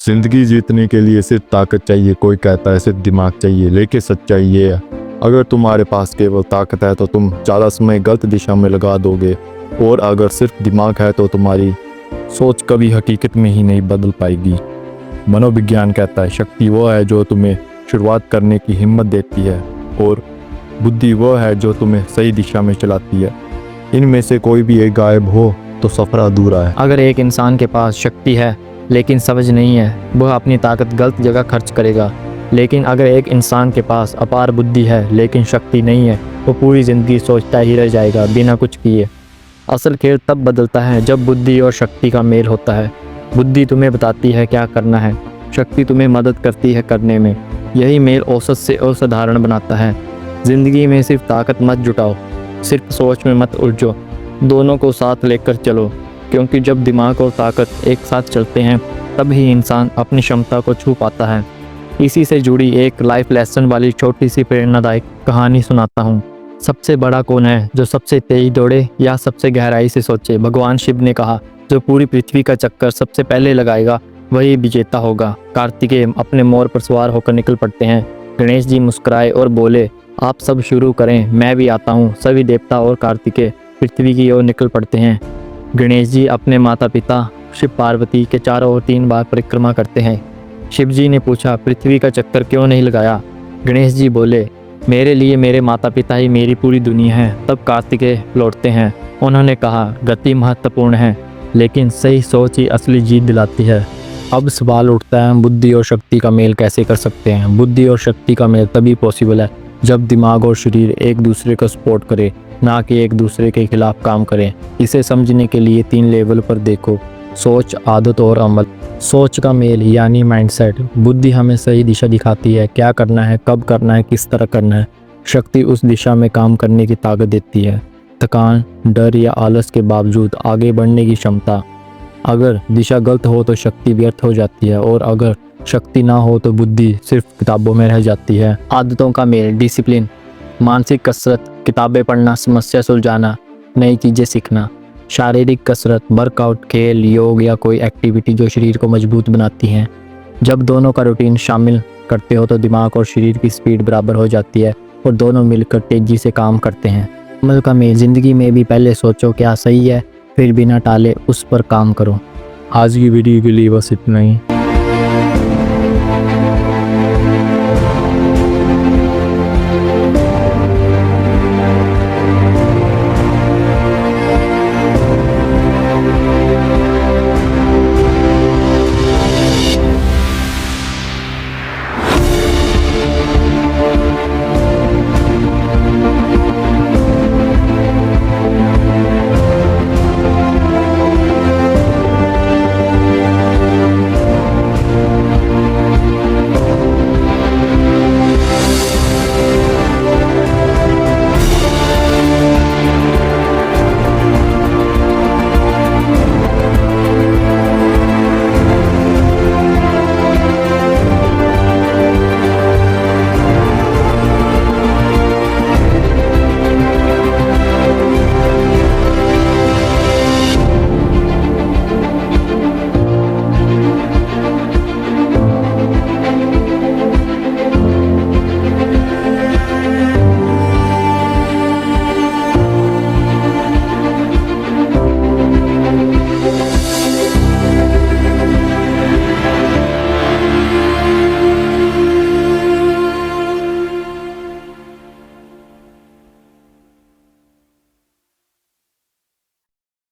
जिंदगी जीतने के लिए सिर्फ ताकत चाहिए, कोई कहता है सिर्फ दिमाग चाहिए, लेकिन सच्चाई ये है अगर तुम्हारे पास केवल ताकत है तो तुम ज़्यादा समय गलत दिशा में लगा दोगे, और अगर सिर्फ दिमाग है तो तुम्हारी सोच कभी हकीकत में ही नहीं बदल पाएगी। मनोविज्ञान कहता है शक्ति वो है जो तुम्हें शुरुआत करने की हिम्मत देती है, और बुद्धि वो है जो तुम्हें सही दिशा में चलाती है। इनमें से कोई भी एक गायब हो तो सफ़र अधूरा है। अगर एक इंसान के पास शक्ति है लेकिन समझ नहीं है, वह अपनी ताकत गलत जगह खर्च करेगा। लेकिन अगर एक इंसान के पास अपार बुद्धि है लेकिन शक्ति नहीं है, वो पूरी ज़िंदगी सोचता ही रह जाएगा बिना कुछ किए। असल खेल तब बदलता है जब बुद्धि और शक्ति का मेल होता है। बुद्धि तुम्हें बताती है क्या करना है, शक्ति तुम्हें मदद करती है करने में। यही मेल औसत से असाधारण बनाता है। ज़िंदगी में सिर्फ ताकत मत जुटाओ, सिर्फ सोच में मत उलझो, दोनों को साथ लेकर चलो, क्योंकि जब दिमाग और ताकत एक साथ चलते हैं तब ही इंसान अपनी क्षमता को छू पाता है। इसी से जुड़ी एक लाइफ लेसन वाली छोटी सी प्रेरणादायक कहानी सुनाता हूँ। सबसे बड़ा कौन है, जो सबसे तेज दौड़े या सबसे गहराई से सोचे? भगवान शिव ने कहा, जो पूरी पृथ्वी का चक्कर सबसे पहले लगाएगा वही विजेता होगा। कार्तिकेय अपने मोर पर सवार होकर निकल पड़ते हैं। गणेश जी मुस्कुराए और बोले, आप सब शुरू करें, मैं भी आता हूँ। सभी देवता और कार्तिकेय पृथ्वी की ओर निकल पड़ते हैं। गणेश जी अपने माता पिता शिव पार्वती के चारों ओर 3 बार परिक्रमा करते हैं। शिव जी ने पूछा, पृथ्वी का चक्कर क्यों नहीं लगाया? गणेश जी बोले, मेरे लिए मेरे माता पिता ही मेरी पूरी दुनिया है। तब कार्तिकेय लौटते हैं। उन्होंने कहा, गति महत्वपूर्ण है लेकिन सही सोच ही असली जीत दिलाती है। अब सवाल उठता है, बुद्धि और शक्ति का मेल कैसे कर सकते हैं? बुद्धि और शक्ति का मेल तभी पॉसिबल है जब दिमाग और शरीर एक दूसरे को सपोर्ट करे, ना कि एक दूसरे के खिलाफ काम करें। इसे समझने के लिए 3 लेवल पर देखो: सोच, आदत और अमल। सोच का मेल यानी माइंडसेट। बुद्धि हमें सही दिशा दिखाती है, क्या करना है, कब करना है, किस तरह करना है। शक्ति उस दिशा में काम करने की ताकत देती है, थकान, डर या आलस के बावजूद आगे बढ़ने की क्षमता। अगर दिशा गलत हो तो शक्ति व्यर्थ हो जाती है, और अगर शक्ति ना हो तो बुद्धि सिर्फ किताबों में रह जाती है। आदतों का मेल, डिसिप्लिन, मानसिक कसरत, किताबें पढ़ना, समस्या सुलझाना, नई चीज़ें सीखना। शारीरिक कसरत, वर्कआउट, खेल, योग या कोई एक्टिविटी जो शरीर को मजबूत बनाती हैं। जब दोनों का रूटीन शामिल करते हो तो दिमाग और शरीर की स्पीड बराबर हो जाती है और दोनों मिलकर तेज़ी से काम करते हैं। अमल का मेल, ज़िंदगी में भी पहले सोचो क्या सही है, फिर बिना टाले उस पर काम करो। आज की वीडियो के लिए बस इतना ही।